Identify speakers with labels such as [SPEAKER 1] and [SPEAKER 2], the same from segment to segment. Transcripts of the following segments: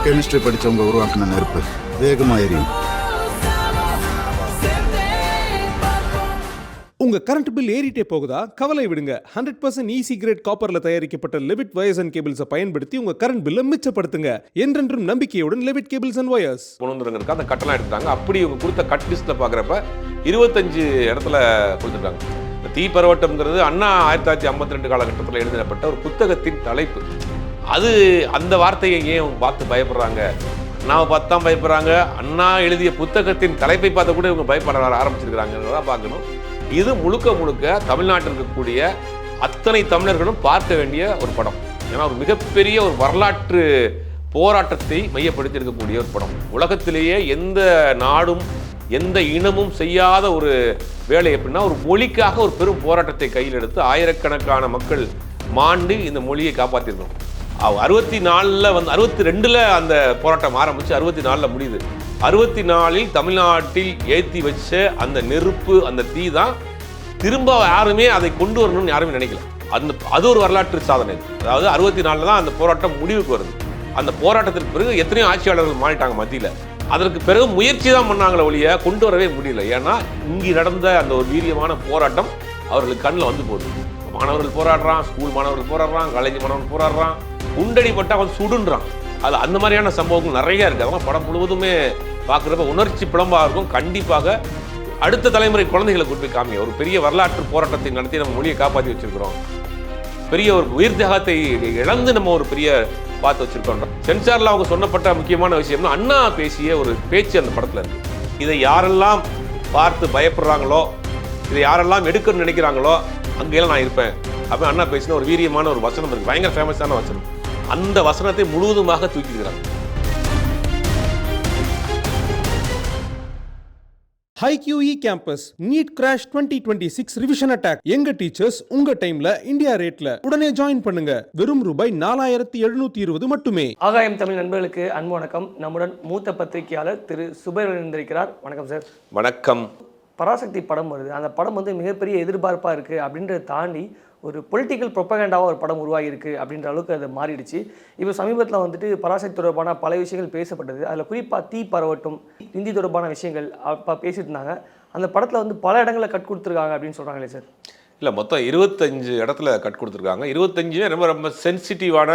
[SPEAKER 1] Chemistry படித்தவங்க உருவாக்கின நெருப்பு வேகமாக எரியும்.
[SPEAKER 2] உங்க கரண்ட் பில் ஏறிட்டே போகுதா? கவலை விடுங்க. 100% ஈஸி கிரேட் காப்பர்ல தயாரிக்கப்பட்ட லெவிட் வயர்ஸ் அண்ட் கேபிள்ஸை பயன்படுத்தி உங்க கரண்ட் பில்லை மிச்சப்படுத்துங்க. என்றென்றும் நம்பிக்கையுடன் லெவிட் கேபிள்ஸ் அண்ட் வயர்ஸ்.
[SPEAKER 3] கொண்டு அந்த கட்டெல்லாம் எடுத்தாங்க. அப்படி இவங்க கொடுத்த கட் லிஸ்ட்ல பாக்குறப்ப 25 இடத்துல கொடுத்துருக்காங்க. தீ பரவட்டம்ங்கிறது அண்ணா 1952 காலகட்டத்தில் எழுதப்பட்ட ஒரு புத்தகத்தின் தலைப்பு. அது அந்த வார்த்தையை ஏன் பார்த்து பயப்படுறாங்க? அண்ணாவை பார்த்து தான் பயப்படுறாங்க. அண்ணா எழுதிய புத்தகத்தின் தலைப்பை பார்த்து கூட இவங்க பயப்பட ஆரம்பிச்சிருக்கிறாங்க பார்க்கணும். இது முழுக்க முழுக்க தமிழ்நாட்டில் இருக்கக்கூடிய அத்தனை தமிழர்களும் பார்க்க வேண்டிய ஒரு படம். ஏன்னா ஒரு மிகப்பெரிய ஒரு வரலாற்று போராட்டத்தை மையப்படுத்தி இருக்கக்கூடிய ஒரு படம். உலகத்திலேயே எந்த நாடும் எந்த இனமும் செய்யாத ஒரு வேலை எப்படின்னா, ஒரு மொழிக்காக ஒரு பெரும் போராட்டத்தை கையில் எடுத்து ஆயிரக்கணக்கான மக்கள் மாண்டு இந்த மொழியை காப்பாற்றிருக்கணும். 62 அந்த போராட்டம் ஆரம்பிச்சு 64 முடியுது. 64 தமிழ்நாட்டில் ஏற்றி வச்ச அந்த நெருப்பு, அந்த தீ தான் திரும்ப யாருமே அதை கொண்டு வரணும்னு யாருமே நினைக்கல. அது ஒரு வரலாற்று சாதனை. அதாவது 64 தான் அந்த போராட்டம் முடிவுக்கு வருது. அந்த போராட்டத்திற்கு பிறகு எத்தனையோ ஆட்சியாளர்கள் மாறிட்டாங்க மத்தியில். அதற்கு பிறகு முயற்சி தான் பண்ணாங்களே ஒழிய கொண்டு வரவே முடியல. ஏன்னா இங்கே நடந்த அந்த ஒரு வீரியமான போராட்டம் அவர்களுக்கு கண்ணில் வந்து போகுது. மாணவர்கள் போராடுறான், ஸ்கூல் மாணவர்கள் போராடுறான், காலேஜ் மாணவர்கள் போராடுறான், குண்டடிப்பட்டா வந்து சுடுன்றான். அது அந்த மாதிரியான சம்பவங்கள் நிறைய இருக்குது. அதெல்லாம் படம் முழுவதுமே பார்க்குறப்ப உணர்ச்சி பிளம்பாக இருக்கும். கண்டிப்பாக அடுத்த தலைமுறை குழந்தைகளை கொண்டு போய் காமிங்க. ஒரு பெரிய வரலாற்று போராட்டத்தை நடத்தி நம்ம மொழியை காப்பாற்றி வச்சிருக்கிறோம். பெரிய ஒரு உயிர் தியாகத்தை இழந்து நம்ம ஒரு பெரிய பார்த்து வச்சிருக்கோம். சென்சாரில் அவங்க சொன்னப்பட்ட முக்கியமான விஷயம்னா அண்ணா பேசிய ஒரு பேச்சு அந்த படத்தில் இருக்கு. இதை யாரெல்லாம் பார்த்து பயப்படுறாங்களோ, இதை யாரெல்லாம் எடுக்கணும்னு நினைக்கிறாங்களோ அங்கெல்லாம் நான் இருப்பேன் அப்போ அண்ணா பேசின ஒரு வீரியமான ஒரு வசனம் இருக்கு. பயங்கர ஃபேமஸான வசனம். அந்த வசனத்தை முழுவதுமாக தூக்கிக்கிறாங்க.
[SPEAKER 2] HiQE campus NEET crash 2026 revision attack. எங்க டீச்சர்ஸ் உங்க டைம்ல இந்தியா ரேட்ல. உடனே ஜாயின் பண்ணுங்க. வெறும் ரூபாய் 4720 மட்டுமே.
[SPEAKER 4] ஆகாயம் தமிழ் நண்பர்களுக்கு அன்பு வணக்கம். நம்முடன் மூத்த பத்திரிகையாளர் திரு சுபைர் இருந்திருக்கிறார். வணக்கம் சார்.
[SPEAKER 3] வணக்கம்.
[SPEAKER 4] பராசக்தி படம் வருது. அந்த படம் மிகப்பெரிய எதிர்பார்ப்பாக இருக்குது. அப்படின்றத தாண்டி ஒரு பொலிட்டிக்கல் ப்ரொபகண்டாவாக ஒரு படம் உருவாகியிருக்கு அப்படின்ற அளவுக்கு அது மாறிடுச்சு. இப்போ சமீபத்தில் பராசக்தி தொடர்பான பல விஷயங்கள் பேசப்பட்டது. அதில் குறிப்பாக தீ பரவட்டும், ஹிந்தி தொடர்பான விஷயங்கள் அப்போ பேசிட்டு இருந்தாங்க. அந்த படத்தில் பல இடங்களில் கட் கொடுத்துருக்காங்க அப்படின்னு சொல்கிறாங்களே சார்.
[SPEAKER 3] இல்லை, மொத்தம் 25 இடத்துல கட் கொடுத்துருக்காங்க. 25 ரொம்ப ரொம்ப சென்சிட்டிவான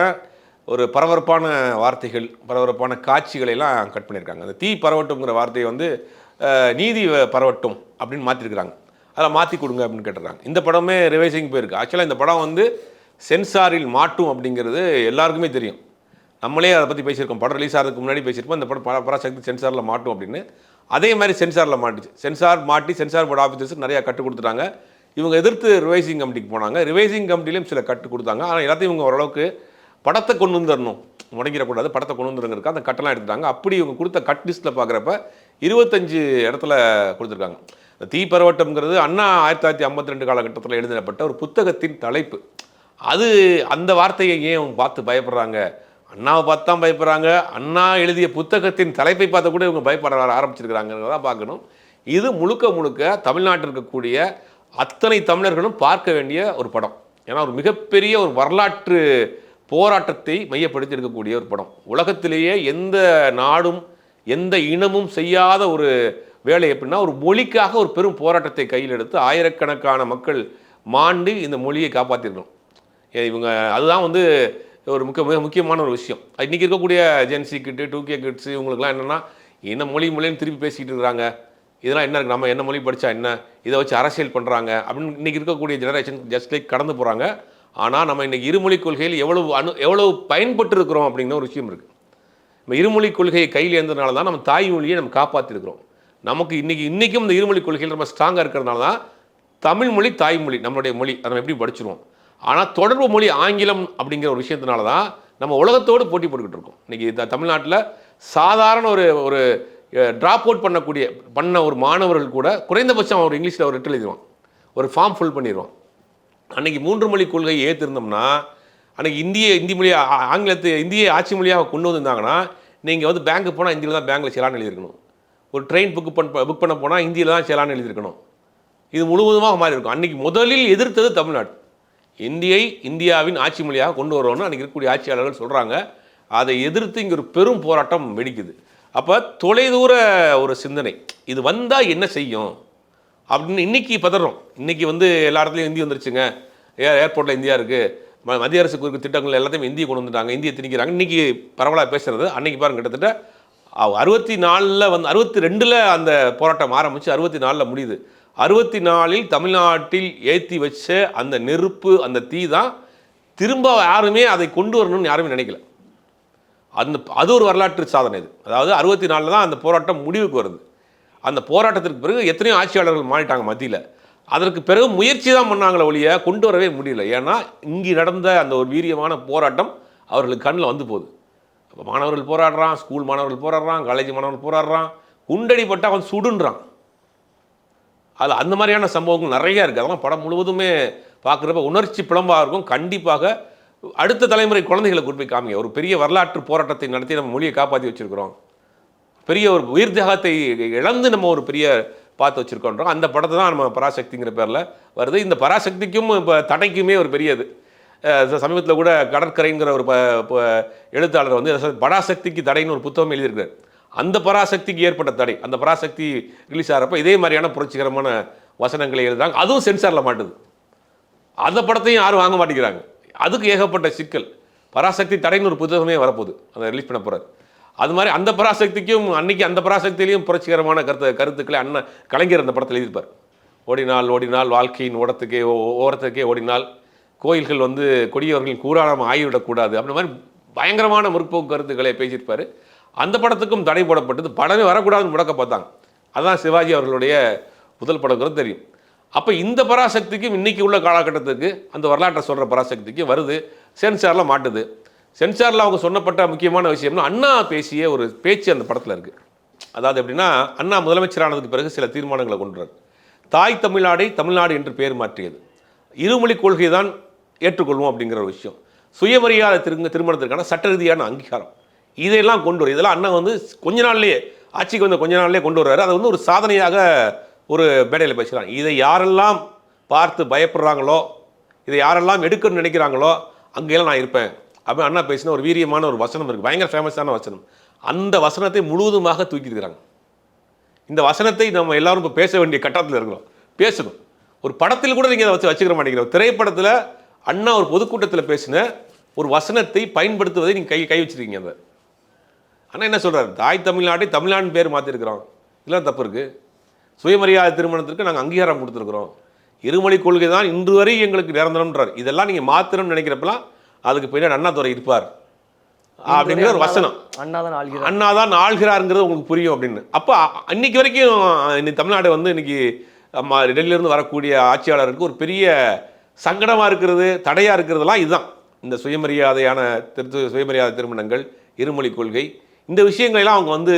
[SPEAKER 3] ஒரு பரபரப்பான வார்த்தைகள், பரபரப்பான காட்சிகளை எல்லாம் கட் பண்ணியிருக்காங்க. அந்த தீ பரவட்டும்ங்கிற வார்த்தையை நீதி பரவட்டும் அப்படின்னு மாற்றிருக்கிறாங்க. அதில் மாற்றி கொடுங்க அப்படின்னு கேட்டுறாங்க. இந்த படமே ரிவைசிங் போயிருக்கு. ஆக்சுவலாக இந்த படம் சென்சாரில் மாட்டும் அப்படிங்கிறது எல்லாருக்குமே தெரியும். நம்மளே அதை பற்றி பேசியிருக்கோம். படம் ரிலீஸ் ஆகிறதுக்கு முன்னாடி பேசியிருப்போம். இந்த படம் பராசக்தி சென்சாரில் மாட்டும் அப்படின்னு. அதே மாதிரி சென்சாரில் மாட்டுச்சு. சென்சார் போர்டு ஆஃபீஸர்ஸ் நிறையா கட்டு கொடுத்துட்டாங்க. இவங்க எதிர்த்து ரிவைசிங் கமிட்டிக்கு போனாங்க. ரிவைசிங் கமிட்டிலையும் சில கட்டு கொடுத்தாங்க. ஆனால் எல்லாத்தையும் இவங்க ஓரளவுக்கு படத்தை கொண்டு வந்துடணும், முடங்கிடக்கூடாது, படத்தை கொண்டு வந்துருங்கிறதுக்கு அந்த கட்டெல்லாம் எடுத்துட்டாங்க. அப்படி இவங்க கொடுத்த கட் லிஸ்ட்டில் பார்க்குறப்ப 25 இடத்துல கொடுத்துருக்காங்க. தீ பரவட்டம்ங்கிறது அண்ணா 1952 காலகட்டத்தில் எழுதப்பட்ட ஒரு புத்தகத்தின் தலைப்பு. அது அந்த வார்த்தையை ஏன் பார்த்து பயப்படுறாங்க? அண்ணாவை பார்த்து தான் பயப்படுறாங்க. அண்ணா எழுதிய புத்தகத்தின் தலைப்பை பார்த்து கூட இவங்க பயப்பட ஆரம்பிச்சிருக்கிறாங்கிறத பார்க்கணும். இது முழுக்க முழுக்க தமிழ்நாட்டில் இருக்கக்கூடிய அத்தனை தமிழர்களும் பார்க்க வேண்டிய ஒரு படம். ஏன்னா ஒரு மிகப்பெரிய ஒரு வரலாற்று போராட்டத்தை மையப்படுத்தி இருக்கக்கூடிய ஒரு படம். உலகத்திலேயே எந்த நாடும் எந்த இனமும் செய்யாத ஒரு வேலை எப்படின்னா, ஒரு மொழிக்காக ஒரு பெரும் போராட்டத்தை கையில் எடுத்து ஆயிரக்கணக்கான மக்கள் மாண்டு இந்த மொழியை காப்பாற்றிருக்கணும். இவங்க அதுதான் ஒரு முக்கியமான ஒரு விஷயம். இன்றைக்கி இருக்கக்கூடிய ஜென்சி கிட்டு 2K கிட்ஸு இவங்களுக்குலாம் என்னென்னா, என்ன மொழின்னு திருப்பி பேசிக்கிட்டு இருக்கிறாங்க. இதெல்லாம் என்ன இருக்குது, நம்ம என்ன மொழி படித்தா என்ன, இதை வச்சு அரசியல் பண்ணுறாங்க அப்படின்னு இன்றைக்கி இருக்கக்கூடிய ஜெனரேஷன் ஜஸ்ட் லைக் கடந்து போகிறாங்க. ஆனால் நம்ம இன்றைக்கி இருமொழி கொள்கையில் எவ்வளவு பயன்பட்டு இருக்கிறோம் அப்படிங்கிற ஒரு விஷயம் இருக்குது. நம்ம இருமொழி கொள்கையை கையில் இருந்ததுனால தான் நம்ம தாய்மொழியை நம்ம காப்பாற்றிருக்கிறோம். நமக்கு இன்றைக்கும் இந்த இருமொழி கொள்கையில் ரொம்ப ஸ்ட்ராங்காக இருக்கிறதுனால தான் தமிழ் மொழி தாய்மொழி, நம்மளுடைய மொழி, அதை நம்ம எப்படி படிச்சிருவோம். ஆனால் தொடர்பு மொழி ஆங்கிலம் அப்படிங்கிற ஒரு விஷயத்தினால தான் நம்ம உலகத்தோடு போட்டி போட்டுக்கிட்டு இருக்கோம். இன்றைக்கி தமிழ்நாட்டில் சாதாரண ஒரு ட்ராப் அவுட் பண்ண ஒரு மாணவர்கள் கூட குறைந்தபட்சம் ஒரு இங்கிலீஷில் ஒரு லெட்டர் எழுதிடுவான், ஒரு ஃபார்ம் ஃபில் பண்ணிடுவான். அன்றைக்கி 3 மொழி கொள்கையை ஏற்றிருந்தோம்னா, அன்றைக்கி இந்தி மொழியை இந்தியை ஆட்சி மொழியாக கொண்டு வந்திருந்தாங்கன்னா, நீங்கள் பேங்க்கு போனால் இந்தியில் தான் பேங்க்கில் செலான் எழுதியிருக்கணும். ஒரு ட்ரெயின் புக் பண்ண போனால் இந்தியில் தான் செலான் எழுதியிருக்கணும். இது முழுவதுமாக மாறி இருக்கும். அன்றைக்கி முதலில் எதிர்த்தது தமிழ்நாடு. இந்தியாவின் ஆட்சி மொழியாக கொண்டு வரணும்னு அன்றைக்கி இருக்கக்கூடிய ஆட்சியாளர்கள் சொல்கிறாங்க. அதை எதிர்த்து இங்கே ஒரு பெரும் போராட்டம் வெடிக்குது. அப்போ தொலைதூர ஒரு சிந்தனை, இது வந்தால் என்ன செய்யும் அப்படின்னு இன்றைக்கி பதறோம். இன்றைக்கி வந்து எல்லா இடத்துலையும் இந்தி வந்துருச்சுங்க, ஏர்போர்ட்டில் இந்தியா இருக்குது, மத்திய அரசு கொடுக்குற திட்டங்கள் எல்லாத்தையும் இந்தியை கொண்டு வந்துட்டாங்க, இந்தியை திணிக்கிறாங்க. இன்றைக்கி பரவலாக பேசுகிறது. அன்றைக்கி பாருங்க கிட்டத்தட்ட 64 வந்து 62 அந்த போராட்டம் ஆரம்பித்து 64 முடியுது. 64 தமிழ்நாட்டில் ஏற்றி வச்ச அந்த நெருப்பு, அந்த தீ தான் திரும்ப யாருமே அதை கொண்டு வரணும்னு யாருமே நினைக்கல. அது ஒரு வரலாற்று சாதனை. இது அதாவது 64 தான் அந்த போராட்டம் முடிவுக்கு வருது. அந்த போராட்டத்திற்கு பிறகு எத்தனையோ ஆட்சியாளர்கள் மாறிட்டாங்க மத்தியில். அதற்கு பிறகு முயற்சி தான் பண்ணாங்களே ஒழிய கொண்டு வரவே முடியல. ஏன்னா இங்கே நடந்த அந்த ஒரு வீரியமான போராட்டம் அவர்களுக்கு கண்ணில் வந்து போகுது. அப்போ மாணவர்கள் போராடுறான், ஸ்கூல் மாணவர்கள் போராடுறான், காலேஜ் மாணவர்கள் போராடுறான், குண்டடிப்பட்டால் அவன் சுடுன்றான். அது அந்த மாதிரியான சம்பவங்கள் நிறையா இருக்குது. அதெல்லாம் படம் முழுவதுமே பார்க்குறப்ப உணர்ச்சி பிளம்பாக இருக்கும். கண்டிப்பாக அடுத்த தலைமுறை குழந்தைகளை கொண்டு போய் காமிங்க. ஒரு பெரிய வரலாற்று போராட்டத்தை நடத்தி நம்ம மொழியை காப்பாற்றி வச்சுருக்கிறோம், பெரிய ஒரு உயிர் தியாகத்தை இழந்து நம்ம ஒரு பெரிய பார்த்து வச்சுருக்கோன்றோம். அந்த படத்தை தான் நம்ம பராசக்திங்கிற பேரில் வருது. இந்த பராசக்திக்கும் இப்போ தடைக்குமே ஒரு பெரியது. சமீபத்தில் கூட கடற்கரைங்கிற ஒரு எழுத்தாளர் வந்து பராசக்திக்கு தடைன்னு ஒரு புத்தகம் எழுதியிருக்கார். அந்த பராசக்திக்கு ஏற்பட்ட தடை, அந்த பராசக்தி ரிலீஸ் ஆகிறப்ப இதே மாதிரியான புரட்சிகரமான வசனங்களை எழுதுறாங்க. அதுவும் சென்சாரில் மாட்டுது. அந்த படத்தையும் யாரும் வாங்க மாட்டேங்கிறாங்க. அதுக்கு ஏகப்பட்ட சிக்கல். பராசக்தி தடைன்னு ஒரு புத்தகமே வரப்போகுது, அதை ரிலீஸ் பண்ண போகிறார். அது மாதிரி அந்த பராசக்திக்கும் அன்னைக்கு அந்த பராசக்தியிலையும் புரட்சிகரமான கருத்துக்களை கலைஞர் அந்த படத்தில் எழுதியிருப்பார். ஓடினால் ஓடினால் வாழ்க்கையின் ஓரத்துக்கே ஓடினால், கோயில்கள் வந்து கொடியவர்களின் கூறாமல் ஆகிவிடக்கூடாது, அப்படி மாதிரி பயங்கரமான முற்போக்கு கருத்துக்களை பேசியிருப்பார். அந்த படத்துக்கும் தடை போடப்பட்டது. படமே வரக்கூடாதுன்னு முடக்க பார்த்தாங்க. அதுதான் சிவாஜி அவர்களுடைய முதல் படங்கிறது தெரியும். அப்போ இந்த பராசக்திக்கும் இன்றைக்கி உள்ள காலகட்டத்துக்கு அந்த வரலாற்றை சொல்கிற பராசக்திக்கு வருது, சென்சாரில் மாட்டுது. சென்சாரில் அவங்க சொன்னப்பட்ட முக்கியமான விஷயம்னா அண்ணா பேசிய ஒரு பேச்சு அந்த படத்தில் இருக்குது. அதாவது எப்படின்னா, அண்ணா முதலமைச்சரானதுக்கு பிறகு சில தீர்மானங்களை கொண்டுறார். தாய் தமிழ்நாடை தமிழ்நாடு என்று பெயர் மாற்றியது, இருமொழி கொள்கை தான் ஏற்றுக்கொள்வோம் அப்படிங்கிற ஒரு விஷயம், சுயமரியாதை திருமணத்திற்கான சட்ட ரீதியான அங்கீகாரம், இதையெல்லாம் கொண்டு வரும். இதெல்லாம் அண்ணா வந்து கொஞ்ச நாள்லேயே, ஆட்சிக்கு வந்த கொஞ்ச நாள்லேயே கொண்டு வர்றாரு. அதை வந்து ஒரு சாதனையாக ஒரு மேடையில் பேசுகிறாங்க. இதை யாரெல்லாம் பார்த்து பயப்படுறாங்களோ, இதை யாரெல்லாம் எடுக்கணும்னு நினைக்கிறாங்களோ அங்கெல்லாம் நான் இருப்பேன் அப்படி அண்ணா பேசின ஒரு வீரியமான ஒரு வசனம் இருக்குது, பயங்கர ஃபேமஸான வசனம். அந்த வசனத்தை முழுவதுமாக தூக்கியிருக்கிறாங்க. இந்த வசனத்தை நம்ம எல்லாரும் இப்போ பேச வேண்டிய கட்டத்தில் இருக்கிறோம், பேசணும். ஒரு படத்தில் கூட நீங்கள் அதை வச்சுக்கிற மாட்டேங்கிறோம். திரைப்படத்தில் அண்ணா ஒரு பொதுக்கூட்டத்தில் பேசின ஒரு வசனத்தை பயன்படுத்துவதை நீங்கள் கை வச்சுருக்கீங்க. அந்த அண்ணா என்ன சொல்கிறார்? தாய் தமிழ்நாட்டை தமிழ்நாடு பேர் மாற்றிருக்கிறோம், இதெல்லாம் தப்பு இருக்குது. சுயமரியாதை திருமணத்திற்கு நாங்கள் அங்கீகாரம் கொடுத்துருக்குறோம், இருமொழி கொள்கை தான் இன்று வரை எங்களுக்கு நிரந்தரம்ன்றார். இதெல்லாம் நீங்கள் மாற்றணும்னு நினைக்கிறப்பெல்லாம் அதுக்கு பின்னாடி அண்ணாதுரை இருப்பார் அப்படிங்கிற ஒரு வசனம். அண்ணா தான் ஆள்கிறாருங்கிறது உங்களுக்கு புரியும் அப்படின்னு. அப்போ அன்னைக்கு வரைக்கும் இன்னைக்கு தமிழ்நாடு வந்து இன்னைக்கு டெல்லியிலேருந்து வரக்கூடிய ஆட்சியாளருக்கு ஒரு பெரிய சங்கடமாக இருக்கிறது, தடையாக இருக்கிறதுலாம் இதுதான். இந்த சுயமரியாதை திருமணங்கள், இருமொழி கொள்கை, இந்த விஷயங்களெல்லாம் அவங்க வந்து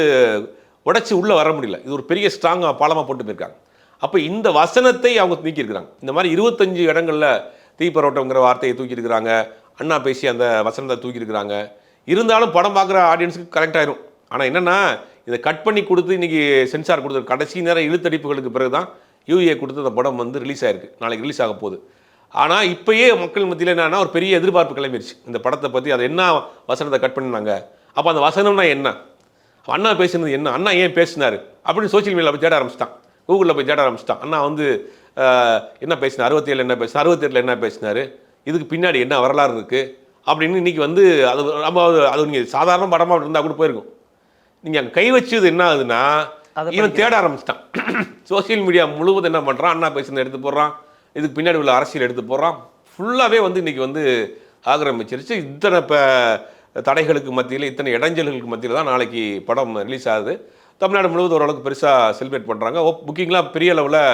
[SPEAKER 3] உடைச்சி உள்ளே வர முடியல. இது ஒரு பெரிய ஸ்ட்ராங்காக பாலமாக போட்டு போயிருக்காங்க. அப்போ இந்த வசனத்தை அவங்க நீக்கியிருக்கிறாங்க. இந்த மாதிரி 25 இடங்களில் தீப்பரவட்டங்கிற வார்த்தையை தூக்கியிருக்கிறாங்க, அண்ணா பேசி அந்த வசனத்தை தூக்கியிருக்கிறாங்க. இருந்தாலும் படம் பார்க்குற ஆடியன்ஸுக்கு கரெக்ட் ஆயிரும். ஆனால் என்னென்னா, இதை கட் பண்ணி கொடுத்து இன்றைக்கி சென்சார் கொடுத்து கடைசி நேரம் இழுத்தடிப்புகளுக்கு பிறகு தான் யூஏ கொடுத்து அந்த படம் வந்து ரிலீஸ் ஆகிருக்கு, நாளைக்கு ரிலீஸ் ஆக போகுது. ஆனால் இப்போயே மக்கள் மத்தியில் என்னன்னா ஒரு பெரிய எதிர்பார்ப்பு கிளம்பிடுச்சு இந்த படத்தை பற்றி. அதை என்ன வசனத்தை கட் பண்ணினாங்க, அப்போ அந்த வசனம்னா என்ன, அண்ணா பேசுனது என்ன, அண்ணா ஏன் பேசினார் அப்படின்னு சோசியல் மீடியாவில் போய் தேட ஆரம்பிச்சிட்டான், கூகுளில் போய் தேட ஆரம்பிச்சிட்டான். அண்ணா வந்து என்ன பேசினார், 67 என்ன பேசினார், 68 என்ன பேசினார், இதுக்கு பின்னாடி என்ன வரலாறு இருக்குது அப்படின்னு இன்றைக்கி வந்து அது நம்ம அது நீங்கள் சாதாரண படமாக இருந்தால் கூட போயிருக்கும். நீங்கள் அங்கே கை வச்சது என்ன ஆகுதுன்னா, இவன் தேட ஆரம்பிச்சிட்டான். சோசியல் மீடியா முழுவதும் என்ன பண்ணுறான், அண்ணா பேசுனதை எடுத்து போடுறான், இதுக்கு பின்னாடி உள்ள அரசியல் எடுத்து போடுறான். ஃபுல்லாகவே வந்து இன்றைக்கி வந்து ஆக்கிரமிச்சிருச்சு. இத்தனை இப்போ தடைகளுக்கு மத்தியில், இத்தனை இடைஞ்சல்களுக்கு மத்தியில் தான் நாளைக்கு படம் ரிலீஸ் ஆகுது. தமிழ்நாடு முழுவதும் ஓரளவுக்கு பெருசாக செலிப்ரேட் பண்ணுறாங்க. புக்கிங்லாம் பெரிய லெவலில்,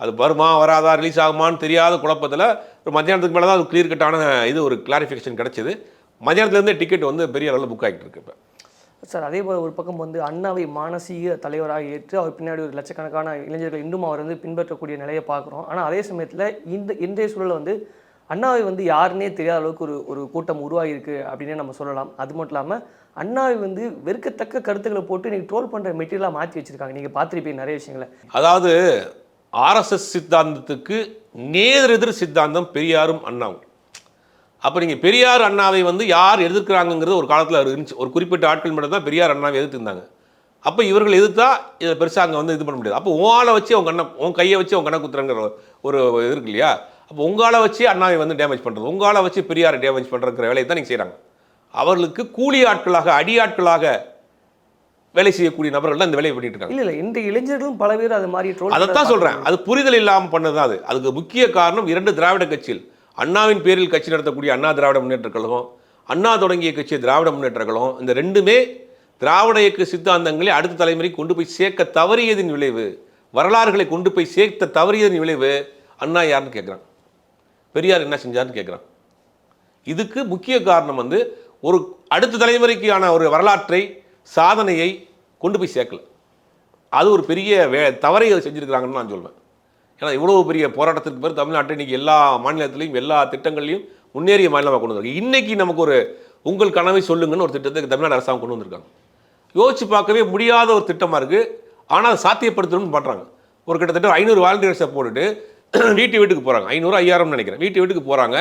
[SPEAKER 3] அது வருமா வராதா ரிலீஸ் ஆகுமான்னு தெரியாத குழப்பத்தில் ஒரு மத்தியானத்துக்கு மேலே தான் அது கிளியர் கட்டான இது ஒரு கிளாரிஃபிகேஷன் கிடச்சிது. மத்தியானத்துலேருந்தே டிக்கெட் வந்து பெரிய அளவில் புக் ஆகிட்டு இருக்கு இப்போ.
[SPEAKER 4] சார், அதே போல் ஒரு பக்கம் வந்து அண்ணாவை மானசீக தலைவராக ஏற்று அவர் பின்னாடி ஒரு லட்சக்கணக்கான இளைஞர்கள் இன்னும் அவர் வந்து பின்பற்றக்கூடிய நிலையை பார்க்குறோம். ஆனால் அதே சமயத்தில் இன்றைய சூழலில் வந்து அண்ணாவை வந்து யாருன்னே தெரியாத அளவுக்கு ஒரு கூட்டம் உருவாகிருக்கு அப்படின்னே நம்ம சொல்லலாம். அது மட்டும் இல்லாமல் அண்ணாவை வந்து வெறுக்கத்தக்க கருத்துக்களை போட்டு இன்றைக்கி ட்ரோல் பண்ணுற மெட்டீரியலாக மாற்றி வச்சுருக்காங்க. நீங்கள் பார்த்துருப்பீங்க நிறைய விஷயங்களை.
[SPEAKER 3] அதாவது ஆர்எஸ்எஸ் சித்தாந்தத்துக்கு நேரெதிர் சித்தாந்தம் பெரியாரும் அண்ணாவும். அப்போ நீங்கள் பெரியார் அண்ணாவை வந்து யார் எதிர்க்கிறாங்கிறது ஒரு காலத்தில் இருந்துச்சு. ஒரு குறிப்பிட்ட ஆட்கள் மட்டும் தான் பெரியார் அண்ணாவை எதிர்த்துருந்தாங்க. அப்போ இவர்கள் எதிர்த்தா இதை பெருசாக அங்கே வந்து இது பண்ண முடியாது. அப்போ உன் வச்சு உன் கையை வச்சு உன் கண்ணை குத்துறங்கிற ஒரு இது இருக்கு இல்லையா? அப்போ உங்களால் வச்சு அண்ணாவை வந்து டேமேஜ் பண்ணுறது, உங்களால் வச்சு பெரியாரை டேமேஜ் பண்ணுறங்கிற வேலையை தான் நீங்கள் செய்கிறாங்க. அவர்களுக்கு கூலி ஆட்களாக அடி ஆட்களாக வேலை செய்யக்கூடிய நபர்கள் தான் இந்த வேலையை பண்ணிட்டு இருக்காங்க.
[SPEAKER 4] இல்லை இந்த இளைஞர்களும் பல பேர் அது மாதிரி ட்ரோல்.
[SPEAKER 3] அதைத்தான் சொல்கிறேன், அது புரிதல் இல்லாமல் பண்ணது தான் அது. அதுக்கு முக்கிய காரணம் 2 திராவிட கட்சிகள். அண்ணாவின் பேரில் கட்சி நடத்தக்கூடிய அண்ணா திராவிட முன்னேற்ற கழகம், அண்ணா தொடங்கிய கட்சி திராவிட முன்னேற்ற கழகம், இந்த ரெண்டுமே திராவிட இயக்க சித்தாந்தங்களை அடுத்த தலைமுறைக்கு கொண்டு போய் சேர்க்க தவறியதின் விளைவு, வரலாறுகளை கொண்டு போய் சேர்க்க தவறியதின் விளைவு. அண்ணா யாருன்னு கேட்குறான், பெரியார் என்ன செஞ்சார்னு கேட்குறான். இதுக்கு முக்கிய காரணம் வந்து ஒரு அடுத்த தலைமுறைக்கான ஒரு வரலாற்றை சாதனையை கொண்டு போய் சேர்க்கல. அது ஒரு பெரிய தவறை செஞ்சுருக்கிறாங்கன்னு நான் சொல்வேன். ஏன்னா இவ்வளோ பெரிய போராட்டத்திற்கு பிறகு தமிழ்நாட்டை இன்றைக்கி எல்லா மாநிலத்திலையும் எல்லா திட்டங்கள்லையும் முன்னேறிய மாநிலமாக கொண்டு வந்திருக்கு. இன்றைக்கி நமக்கு ஒரு உங்கள் கனவை சொல்லுங்கன்னு ஒரு திட்டத்தை தமிழ்நாடு அரசாங்கம் கொண்டு வந்திருக்காங்க. யோசிச்சு பார்க்கவே முடியாத ஒரு திட்டமாக இருக்குது. ஆனால் அதை சாத்தியப்படுத்தணும்னு பண்ணுறாங்க. ஒரு கிட்டத்தட்ட 500 வாலண்டியர்ஸை போட்டுட்டு வீட்டுக்கு போகிறாங்க. 500 5000 நினைக்கிறேன். வீட்டுக்கு போகிறாங்க.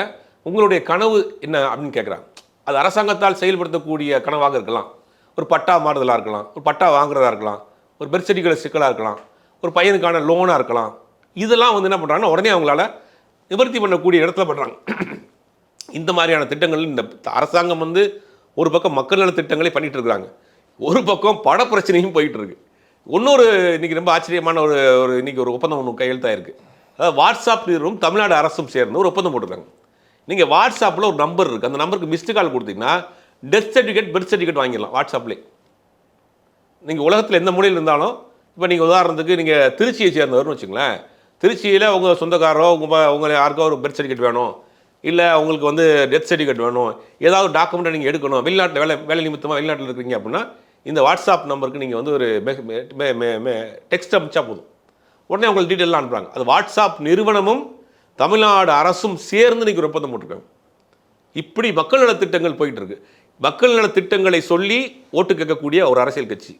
[SPEAKER 3] உங்களுடைய கனவு என்ன அப்படின்னு கேட்குறாங்க. அது அரசாங்கத்தால் செயல்படுத்தக்கூடிய கனவாக இருக்கலாம், ஒரு பட்டா மாறுதலாக இருக்கலாம், ஒரு பட்டா வாங்குறதா இருக்கலாம், ஒரு பெர்த் சர்டிஃபிகேட் சிக்கலாக இருக்கலாம், ஒரு பையனுக்கான லோனாக இருக்கலாம். இதெல்லாம் வந்து என்ன பண்ணுறாங்கன்னா உடனே அவங்களால நிவர்த்தி பண்ணக்கூடிய இடத்துல பண்ணுறாங்க. இந்த மாதிரியான திட்டங்கள் இந்த அரசாங்கம் வந்து ஒரு பக்கம் மக்கள் நல திட்டங்களே பண்ணிகிட்டு இருக்கிறாங்க, ஒரு பக்கம் பட பிரச்சனையும் போயிட்டு இருக்கு. இன்னொரு இன்றைக்கி ரொம்ப ஆச்சரியமான ஒரு இன்றைக்கி ஒரு ஒப்பந்தம் ஒன்று கையெழுத்தாயிருக்கு. அதாவது வாட்ஸ்அப் நிறுவனம் தமிழ்நாடு அரசும் சேர்ந்து ஒரு ஒப்பந்தம் போட்டிருக்காங்க. நீங்கள் வாட்ஸ்அப்பில் ஒரு நம்பர் இருக்குது, அந்த நம்பருக்கு மிஸ்டு கால் கொடுத்தீங்கன்னா டெத் சர்டிஃபிகேட் பெர்த் சர்டிஃபிகேட் வாங்கிடலாம் வாட்ஸ்அப்லேயே. நீங்கள் உலகத்தில் எந்த மூலையில் இருந்தாலும், இப்போ நீங்கள் உதாரணத்துக்கு நீங்கள் திருச்சியை சேர்ந்தவர்னு வச்சுங்களேன், திருச்சியில் உங்கள் சொந்தக்காரோ உங்களை யாருக்கோ ஒரு பெர்த் சர்டிஃபிகேட் வேணும், இல்லை உங்களுக்கு வந்து டெத் சர்டிஃபிகேட் வேணும், ஏதாவது டாக்குமெண்ட்டை நீங்கள் எடுக்கணும், வெளிநாட்டில் வேலை நிமித்தமாக வெளிநாட்டில் இருக்கிறீங்க அப்படின்னா இந்த வாட்ஸ்அப் நம்பருக்கு நீங்கள் வந்து ஒரு டெக்ஸ்ட் அனுப்பிச்சா போதும், உடனே உங்களுக்கு டீட்டெயிலாம் அனுப்புகிறாங்க. அது வாட்ஸ்அப் நிறுவனமும் தமிழ்நாடு அரசும் சேர்ந்து இன்றைக்கி ஒரு ஒப்பந்தம் போட்டிருக்காங்க. இப்படி மக்கள் நல திட்டங்கள் போயிட்டு இருக்கு. மக்கள் நல திட்டங்களை சொல்லி ஓட்டு கேட்கக்கூடிய ஒரு அரசியல் கட்சி,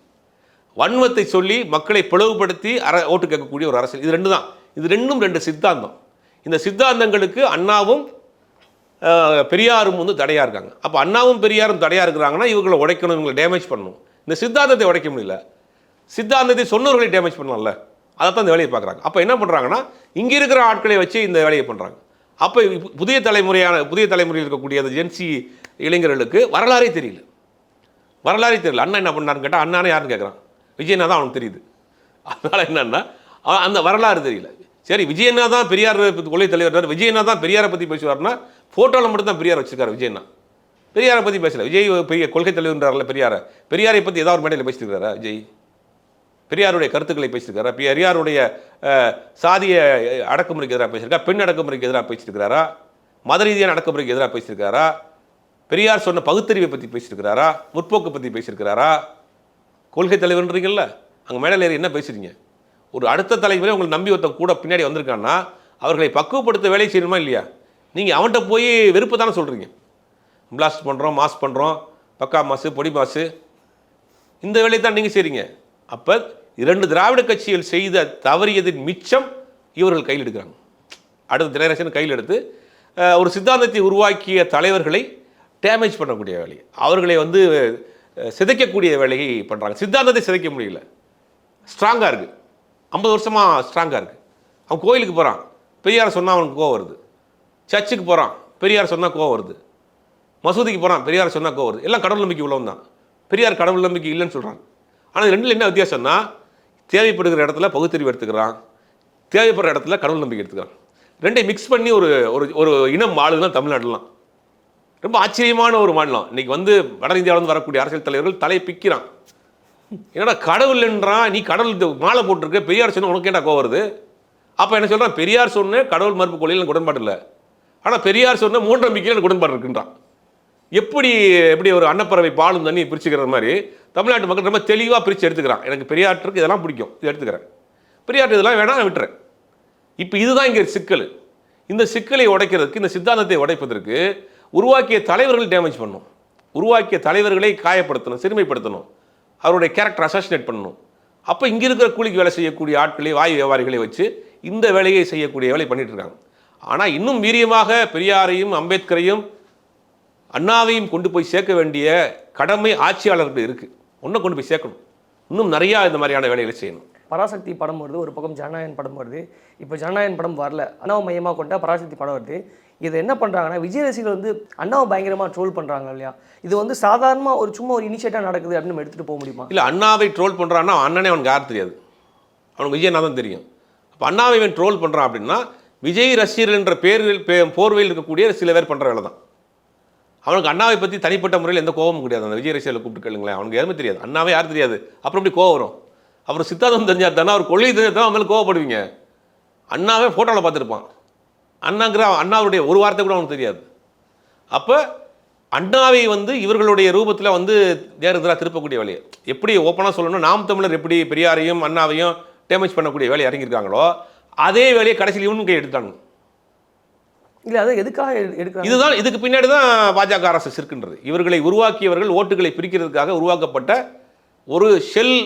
[SPEAKER 3] வன்மத்தை சொல்லி மக்களை பிளவுபடுத்தி ஓட்டு கேட்கக்கூடிய ஒரு அரசியல், இது ரெண்டு தான். இது ரெண்டு சித்தாந்தம். இந்த சித்தாந்தங்களுக்கு அண்ணாவும் பெரியாரும் வந்து தடையாக இருக்காங்க. அப்போ அண்ணாவும் பெரியாரும் தடையாக இருக்கிறாங்கன்னா இவங்களை உடைக்கணும், இவங்களை டேமேஜ் பண்ணணும். இந்த சித்தாந்தத்தை உடைக்க முடியல, சித்தாந்தத்தை சொன்னவர்களை டேமேஜ் பண்ணலாம்ல, அதை தான் இந்த வேலையை பார்க்குறாங்க. அப்போ என்ன பண்ணுறாங்கன்னா இங்கே இருக்கிற ஆட்களை வச்சு இந்த வேலையை பண்ணுறாங்க. அப்போ புதிய தலைமுறையில் இருக்கக்கூடிய அந்த ஜென்சி இளைஞர்களுக்கு வரலாறே தெரியல. அண்ணா என்ன பண்ணாருன்னு கேட்டால் அண்ணானே யாருன்னு கேட்குறான், விஜயனா தான் அவனுக்கு தெரியுது. அதனால் என்னன்னா அந்த வரலாறு தெரியல. சரி, விஜயனா தான் பெரியார் கொள்கை தலைவர், விஜயனா தான் பெரியாரை பற்றி பேசுவார்னா ஃபோட்டோவில் மட்டும் தான் பெரியார் வச்சிருக்காரு. விஜயனா பெரியாரை பற்றி பேசல. விஜய் பெரிய கொள்கை தலைவர்ன்றார்ல, பெரியாரை பற்றி ஏதாவது ஒரு மேடையில் பேசியிருக்காரா? விஜய் பெரியாருடைய கருத்துக்களை பேசியிருக்காரா? பெரியாருடைய சாதிய அடக்குமுறைக்கு எதிராக பேசியிருக்காரா? பெண் அடக்குமுறைக்கு எதிராக பேசியிருக்கிறாரா? மத ரீதியான அடக்குமுறைக்கு எதிராக பேசியிருக்காரா? பெரியார் சொன்ன பகுத்தறிவை பற்றி பேசியிருக்கிறாரா? முற்போக்கு பற்றி பேசியிருக்கிறாரா? கொள்கை தலைவர்ன்றீங்கல்ல, அங்கே மேடையில் ஏறி என்ன பேசுறீங்க? ஒரு அடுத்த தலைமுறை உங்களை நம்பி ஒருத்தன் கூட பின்னாடி வந்திருக்கான்னா அவர்களை பக்குவப்படுத்த வேலை செய்யணுமா இல்லையா? நீங்கள் அவன்கிட்ட போய் வெறுப்பு தானே சொல்கிறீங்க. பிளாஸ்ட் பண்ணுறோம், மாஸ் பண்ணுறோம், பக்கா மாசு, பொடி மாசு, இந்த வேலையை தான் நீங்கள் செய்கிறீங்க. அப்போ 2 திராவிட கட்சிகள் செய்த தவறியதின் மிச்சம் இவர்கள் கையில் எடுக்கிறாங்க. அடுத்த ஜெனரேஷன் கையில் எடுத்து ஒரு சித்தாந்தத்தை உருவாக்கிய தலைவர்களை டேமேஜ் பண்ணக்கூடிய வேலையை, அவர்களை வந்து சிதைக்கக்கூடிய வேலையை பண்ணுறாங்க. சித்தாந்தத்தை சிதைக்க முடியல, ஸ்ட்ராங்காக இருக்குது, 50 வருஷமாக ஸ்ட்ராங்காக இருக்குது. அவன் கோயிலுக்கு போகிறான், பெரியார் சொன்னால் அவனுக்கு கோவம் வருது. சர்ச்சுக்கு போகிறான், பெரியார் சொன்னால் கோவம் வருது. மசூதிக்கு போகிறான், பெரியார் சொன்னால் கோவம் வருது. எல்லாம் கடவுள் நம்பிக்கை உள்ளவன் தான். பெரியார் கடவுள் நம்பிக்கை இல்லைன்னு சொல்கிறாங்க. ஆனால் ரெண்டில் என்ன வித்தியாசம்னா, தேவைப்படுகிற இடத்துல பகுத்தறிவு எடுத்துக்கிறான், தேவைப்படுற இடத்துல கடவுள் நம்பிக்கை எடுத்துக்கிறான். ரெண்டையும் மிக்ஸ் பண்ணி ஒரு ஒரு இனம் ஆளுதான் தமிழ்நாடுலாம். ரொம்ப ஆச்சரியமான ஒரு மாநிலம். இன்றைக்கி வந்து வட இந்தியாவிலேருந்து வரக்கூடிய அரசியல் தலைவர்கள் தலை பிக்கிறான். என்னடா கடவுள் என்றான், நீ கடவுள் மாலை போட்டிருக்க, பெரியார் சொன்ன உனக்கு கேட்டால் கோவம் வருது. அப்போ என்ன சொல்கிறான், பெரியார் சொன்ன கடவுள் மறுப்பு கொள்கையில் எனக்கு உடன்பாடு இல்லை, ஆனால் பெரியார் சொன்ன மூன்றம்பிக்கையில் எனக்கு உடன்பாடு இருக்குன்றான். எப்படி ஒரு அன்னப்பறவை பாலும் தண்ணி பிரிச்சுக்கிற மாதிரி தமிழ்நாட்டு மக்கள் ரொம்ப தெளிவாக பிரித்து எடுத்துக்கிறான். எனக்கு பெரியாற்றுக்கு இதெல்லாம் பிடிக்கும், இது எடுத்துக்கிறேன், பெரியாற்று இதெல்லாம் வேணாம் நான் விட்டுறேன். இப்போ இதுதான் இங்கே சிக்கல். இந்த சிக்கலை உடைக்கிறதுக்கு, இந்த சித்தாந்தத்தை உடைப்பதற்கு உருவாக்கிய தலைவர்கள் டேமேஜ் பண்ணணும், உருவாக்கிய தலைவர்களை காயப்படுத்தணும், சிறுமைப்படுத்தணும், அவருடைய கேரக்டர் அசாசினேட் பண்ணணும். அப்போ இங்கே இருக்கிற கூலிக்கு வேலை செய்யக்கூடிய ஆட்களை, வாய் வியாபாரிகளை வச்சு இந்த வேலையை செய்யக்கூடிய வேலை பண்ணிட்டு இருக்காங்க. ஆனால் இன்னும் வீரியமாக பெரியாரையும் அம்பேத்கரையும் அண்ணாவையும் கொண்டு போய் சேர்க்க வேண்டிய கடமை ஆட்சியாளர்கள் இருக்குது. ஒன்றும் கொண்டு போய் சேர்க்கணும். இன்னும் நிறையா இந்த மாதிரியான வேலைகளை செய்யணும்.
[SPEAKER 4] பராசக்தி படம் வருது, ஒரு பக்கம் ஜனநாயகன் படம் வருது. இப்போ ஜனநாயகன் படம் வரல, அண்ணாவை மையமாக கொண்ட பராசக்தி படம் வருது. இது என்ன பண்ணுறாங்கன்னா, விஜய் ரசிகர்கள் வந்து அண்ணாவை பயங்கரமாக ட்ரோல் பண்ணுறாங்க இல்லையா? இது வந்து சாதாரணமாக ஒரு சும்மா ஒரு இனிஷியேட்டாக நடக்குது அப்படின்னு நம்ம எடுத்துகிட்டு போக முடியுமா?
[SPEAKER 3] இல்லை, அண்ணாவை ட்ரோல் பண்ணுறான்னா அண்ணனே அவனுக்கு யார் தெரியாது, அவனுக்கு விஜயனா தான் தெரியும். அப்போ அண்ணாவை இவன் ட்ரோல் பண்ணுறான் அப்படின்னா விஜய் ரசிகர்கள் என்ற பேரில் போர்வையில் இருக்கக்கூடிய சில பேர் பண்ணுற வேலை தான். அவனுக்கு அண்ணாவை பற்றி தனிப்பட்ட முறையில் எந்த கோபமும் கிடையாது. அந்த விஜய் ரசிகர்களை கூப்பிட்டு கேளுங்களேன், அவனுக்கு எதுவுமே தெரியாது. அண்ணாவே யார் தெரியாது, அப்புறம் எப்படி கோவம் வரும்? அப்புறம் சித்தாந்தம் தெரிஞ்சா தானே, அவர் கொள்கை தெரிஞ்சா தான் அவன் மேலே கோவப்படுவீங்க. அண்ணாவே ஃபோட்டோவில் பார்த்துருப்பான், அண்ணாவுடைய ஒரு வார்த்தை கூட அவனுக்கு தெரியாது. அப்போ அண்ணாவை வந்து இவர்களுடைய ரூபத்தில் வந்து வேறு எதிராக திருப்பக்கூடிய வேலையை எப்படி ஓப்பனாக சொல்லணும், நாம் தமிழர் எப்படி பெரியாரையும் அண்ணாவையும் டேமேஜ் பண்ணக்கூடிய வேலையை இறங்கியிருக்காங்களோ அதே வேலையை கடைசியில் இவனும் கை எடுத்தாங்க.
[SPEAKER 4] இல்லை, அதை எதுக்காக எடுக்கிறாங்க?
[SPEAKER 3] இதுதான் இதுக்கு பின்னாடி தான் பாஜக அரசு இருக்கின்றது. இவர்களை உருவாக்கியவர்கள் ஓட்டுகளை பிரிக்கிறதுக்காக உருவாக்கப்பட்ட ஒரு ஷெல்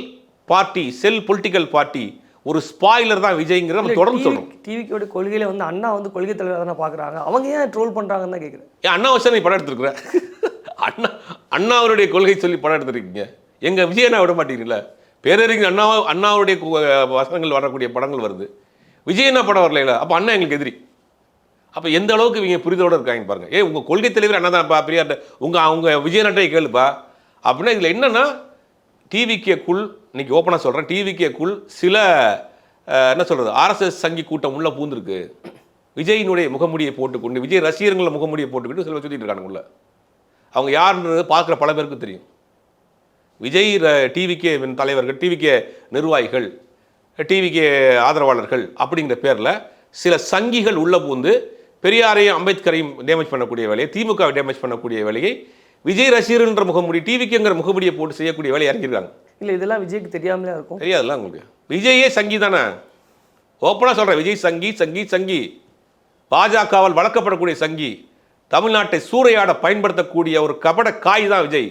[SPEAKER 3] பார்ட்டி, செல் பொலிட்டிக்கல் பார்ட்டி, ஒரு ஸ்பாயிலர் தான் விஜய்ங்கிற நம்ம தொடர்ந்து சொல்லணும்.
[SPEAKER 4] டிவிக்கோட கொள்கையில வந்து அண்ணா வந்து கொள்கை தலைவராக தானே பார்க்குறாங்க, அவங்க ஏன் ட்ரோல் பண்ணுறாங்கன்னு தான் கேட்குறேன்.
[SPEAKER 3] ஏன் அண்ணா வச்சு நீ படம் எடுத்துருக்குற? அண்ணா அவருடைய கொள்கை சொல்லி படம் எடுத்துருக்கீங்க, எங்கள் விஜயனா விட மாட்டீங்களா? பேரறிஞர் அண்ணாவுடைய வசனங்கள் வரக்கூடிய படங்கள் வருது, விஜயனா படம் வரல. அப்போ அண்ணா எங்களுக்கு எதிரி. அப்போ எந்த அளவுக்கு இவங்க புரிதலோடு இருக்காங்க பாருங்க. உங்கள் கொள்கை தலைவர் அண்ணா தான்ப்பா, பெரியார் அவங்க விஜயநாட்டை கேளுப்பா அப்படின்னா இதில் என்னென்னா டிவிகேக்குள், இன்னைக்கு ஓப்பனாக சொல்கிறேன், டிவிகேக்குள் சில என்ன சொல்கிறது ஆர்எஸ்எஸ் சங்கி கூட்டம் உள்ளே பூந்துருக்கு. விஜயினுடைய முகமுடியை போட்டுக்கொண்டு, விஜய் ரசிகர்களை முகமுடியை போட்டுக்கிட்டு சில சுற்றிட்டு இருக்காங்க உள்ள. அவங்க யாருன்றது பார்க்குற பல பேருக்கு தெரியும். விஜய் டிவிகே தலைவர்கள், டிவிகே நிர்வாகிகள், டிவிகே ஆதரவாளர்கள் அப்படிங்கிற பேரில் சில சங்கிகள் உள்ளே பூந்து பெரியாரையும் அம்பேத்கரையும் டேமேஜ் பண்ணக்கூடிய வேலையை, திமுகவை டேமேஜ் பண்ணக்கூடிய வேலையை விஜய் ரசிகர்ன்ற முகமுடி, டிவிக்குங்கிற முகமுடியை போட்டு செய்யக்கூடிய வேலையை இறங்கியிருக்காங்க.
[SPEAKER 4] இல்லை, இதெல்லாம் விஜய்க்கு தெரியாமலே இருக்கும்.
[SPEAKER 3] தெரியாதுல்ல உங்களுக்கு? விஜயே சங்கி தானே, ஓப்பனாக சொல்கிறேன். விஜய் சங்கி சங்கி சங்கி, பாஜகவால் வளர்க்கப்படக்கூடிய சங்கி, தமிழ்நாட்டை சூறையாட பயன்படுத்தக்கூடிய ஒரு கபட காய் தான் விஜய்.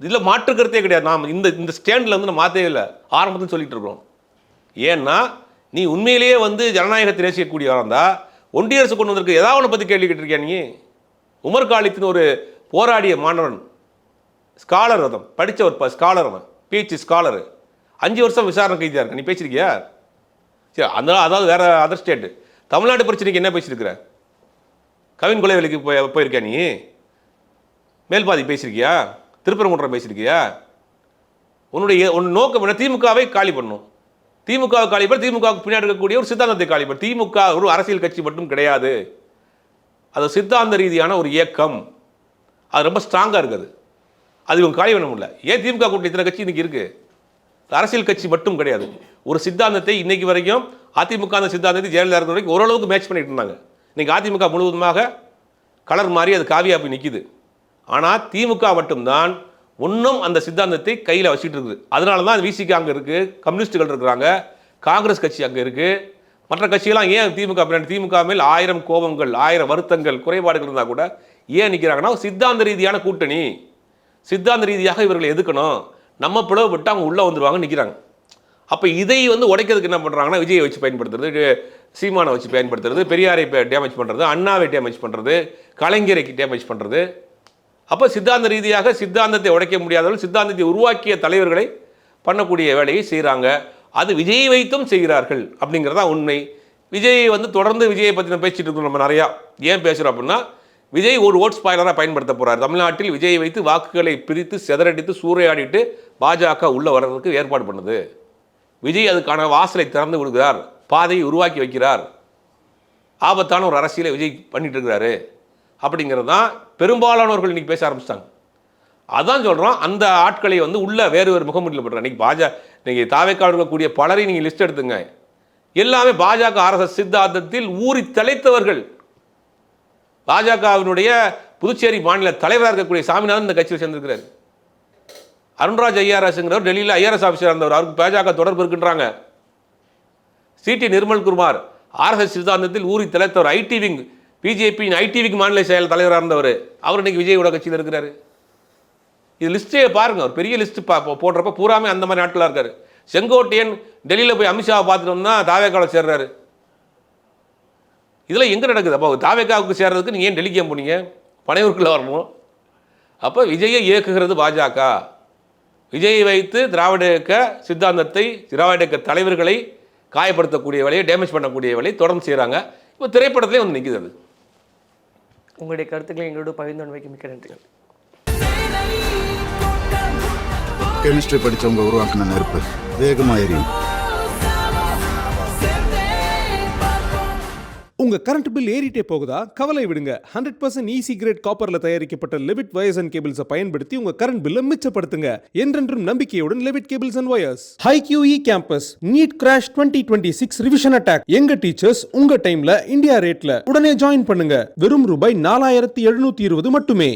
[SPEAKER 3] இதில் மாற்று கருத்தே கிடையாது. நாம் இந்த ஸ்டாண்டில் வந்து நம்ம மாற்றவே இல்லை, ஆரம்பத்தில் சொல்லிட்டு இருக்கோம். ஏன்னா நீ உண்மையிலேயே வந்து ஜனநாயகத்தை நேசிக்கக்கூடியவராக இருந்தால் ஒன்றிய அரசு கொண்டு வந்திருக்கு ஏதாவது ஒன்று பற்றி கேள்வி கேட்டிருக்கியா நீ? உமர் காலித்தின் ஒரு போராடிய மாணவன், ஸ்காலர், அதம் படித்த ஒரு ஸ்காலர், அவன் பிஹெச்டி ஸ்காலர், 5 வருஷம் விசாரணை கைதியாக இருக்க. நீ பேசியிருக்கியா? சரி, அதாவது வேற அதர் ஸ்டேட்டு. தமிழ்நாட்டு பிரச்சனைக்கு என்ன பேசியிருக்கிற? கவின் கொலை வேலைக்கு போயிருக்கியா நீ? மேல்பாதி பேசியிருக்கியா? திருப்பரங்குன்றம் பேசியிருக்கியா? உன் நோக்கம் என்ன? திமுகவை காலி பண்ணும். திமுகவை காலி பண்ண, திமுகவுக்கு பின்னாடி இருக்கக்கூடிய ஒரு சித்தாந்தத்தை காலி பண்ண. திமுக ஒரு அரசியல் கட்சி மட்டும் கிடையாது, அது சித்தாந்த ரீதியான ஒரு இயக்கம். அது ரொம்ப ஸ்ட்ராங்காக இருக்குது. அது இவங்க காலி பண்ண முடியல. ஏன் திமுக கூட்டணி இத்தனை கட்சி இன்னைக்கு இருக்குது? அரசியல் கட்சி மட்டும் கிடையாது, ஒரு சித்தாந்தத்தை இன்னைக்கு வரைக்கும் அதிமுக அந்த சித்தாந்தத்தை ஜெயலலிதா இருக்கிற வரைக்கும் ஓரளவுக்கு மேட்ச் பண்ணிட்டு இருந்தாங்க. இன்னைக்கு அதிமுக முழுவதுமாக கலர் மாறி அது காவியா போய் நிற்கிது. ஆனால் திமுக மட்டும்தான் இன்னும் அந்த சித்தாந்தத்தை கையில் வச்சுட்டு இருக்குது. அதனால தான் விசிக அங்கே இருக்குது, கம்யூனிஸ்டுகள் இருக்கிறாங்க, காங்கிரஸ் கட்சி அங்கே இருக்குது. மற்ற கட்சிகள்லாம் ஏன் திமுக பின்னாடி, திமுக மேல் 1000 கோபங்கள், 1000 வருத்தங்கள், குறைபாடுகள் இருந்தால் கூட ஏன் நிற்கிறாங்கன்னா சித்தாந்த ரீதியான கூட்டணி, சித்தாந்த ரீதியாக இவர்களை எதுக்கணும், நம்ம பிளவுபட்டு அவங்க உள்ளே வந்துடுவாங்க நிற்கிறாங்க. அப்போ இதை வந்து உடைக்கிறதுக்கு என்ன பண்ணுறாங்கன்னா விஜயை வச்சு பயன்படுத்துறது, சீமானை வச்சு பயன்படுத்துறது, பெரியாரை டேமேஜ் பண்ணுறது, அண்ணாவை டேமேஜ் பண்ணுறது, கலைஞரை டேமேஜ் பண்ணுறது. அப்போ சித்தாந்த ரீதியாக சித்தாந்தத்தை உடைக்க முடியாதவர்கள், சித்தாந்தத்தை உருவாக்கிய தலைவர்களை பண்ணக்கூடிய வேலையை செய்கிறாங்க. அது விஜயை வைத்தும் செய்கிறார்கள் அப்படிங்கிறதா உண்மை. விஜய் வந்து தொடர்ந்து விஜயை பற்றி நம்ம பேசிட்டு இருக்கோம். நம்ம நிறையா ஏன் பேசுகிறோம் அப்படின்னா, விஜய் ஒரு ஓட் ஸ்பாயிலராக பயன்படுத்த போகிறார். தமிழ்நாட்டில் விஜயை வைத்து வாக்குகளை பிரித்து சிதறடித்து சூறையாடிட்டு பாஜக உள்ளே வர்றதுக்கு ஏற்பாடு பண்ணுது. விஜய் அதுக்கான வாசலை திறந்து விடுகிறார், பாதையை உருவாக்கி வைக்கிறார். ஆபத்தான ஒரு அரசியலை விஜய் பண்ணிட்டு இருக்கிறாரு அப்படிங்கிறது தான் பெரும்பாலானவர்கள் இன்றைக்கி பேச ஆரம்பிச்சிட்டாங்க. அதான் சொல்கிறோம், அந்த ஆட்களை வந்து உள்ள வேறு வேறு முகமுடியில் படுறாங்க. இன்றைக்கி இன்றைக்கி தாவேக்காடு இருக்கக்கூடிய பலரை நீங்கள் லிஸ்ட் எடுத்துங்க, எல்லாமே பாஜக ஆர்எஸ்எஸ் சித்தாந்தத்தில் ஊறி தலைத்தவர்கள். பாஜகவினுடைய புதுச்சேரி மாநில தலைவராக இருக்கக்கூடிய சாமிநாதன் இந்த கட்சியில் சேர்ந்திருக்கிறார். அருண்ராஜ் ஐஆர்எஸ்ங்கிறவர் டெல்லியில் ஐஆர்எஸ் ஆஃபீஸராக இருந்தவர், அவருக்கு பாஜக தொடர்பு இருக்குன்றாங்க. சிடி நிர்மல்குமார் ஆர்எஸ்எஸ் சித்தாந்தத்தில் ஊறி தலைத்தவர், ஐடி விங், பிஜேபியின் ஐடி விங் மாநில செயல் தலைவராக இருந்தவர், அவர் இன்னைக்கு விஜயோட கட்சியில் இருக்கிறாரு. இது லிஸ்ட்டே பாருங்க, ஒரு பெரிய லிஸ்ட் போடுறப்ப பூராமே அந்த மாதிரி நாட்களாக இருக்காரு. செங்கோட்டையன் டெல்லியில் போய் அமித்ஷாவை பார்த்துட்டோம்னா தாவேக்காவில் சேர்றாரு. இதெல்லாம் எங்கே நடக்குது? அப்போ தாவேக்காவுக்கு சேர்றதுக்கு நீங்கள் ஏன் டெல்லிக்கு போனீங்க? பனையூருக்குள்ளே வரணும். அப்போ விஜயை இயக்குகிறது பாஜக. விஜயை வைத்து திராவிட இயக்க சித்தாந்தத்தை, திராவிட இயக்க தலைவர்களை காயப்படுத்தக்கூடிய வேலையை, டேமேஜ் பண்ணக்கூடிய வேலையை தொடர்ந்து செய்கிறாங்க. இப்போ திரைப்படத்திலே வந்து நிற்குது அது.
[SPEAKER 4] உங்களுடைய கருத்துக்களை எங்களோட பகிர்ந்து வைக்க மிக்க நன்றி.
[SPEAKER 1] கெமிஸ்ட்ரி படித்தவங்க உருவாக்கின நெருப்பு வேகமாக எரியும்.
[SPEAKER 2] உங்க கரண்ட் பில் ஏறிட்டே போகுதா? கவலை விடுங்க. 100% ஈஸி கிரேட் காப்பர்ல தயாரிக்கப்பட்ட லெவிட் வயர்ஸ் அண்ட் கேபிள்ஸை பயன்படுத்தி உங்க கரண்ட் பில்லை மிச்சப்படுத்துங்க. என்றென்றும் நம்பிக்கையுடன் Levit cables and wires. HiQE campus NEET crash 2026 revision attack. எங்க டீச்சர்ஸ் உங்க டைம்ல இந்தியா ரேட்ல. உடனே ஜாயின் பண்ணுங்க. வெறும் ரூபாய் 4720 மட்டுமே.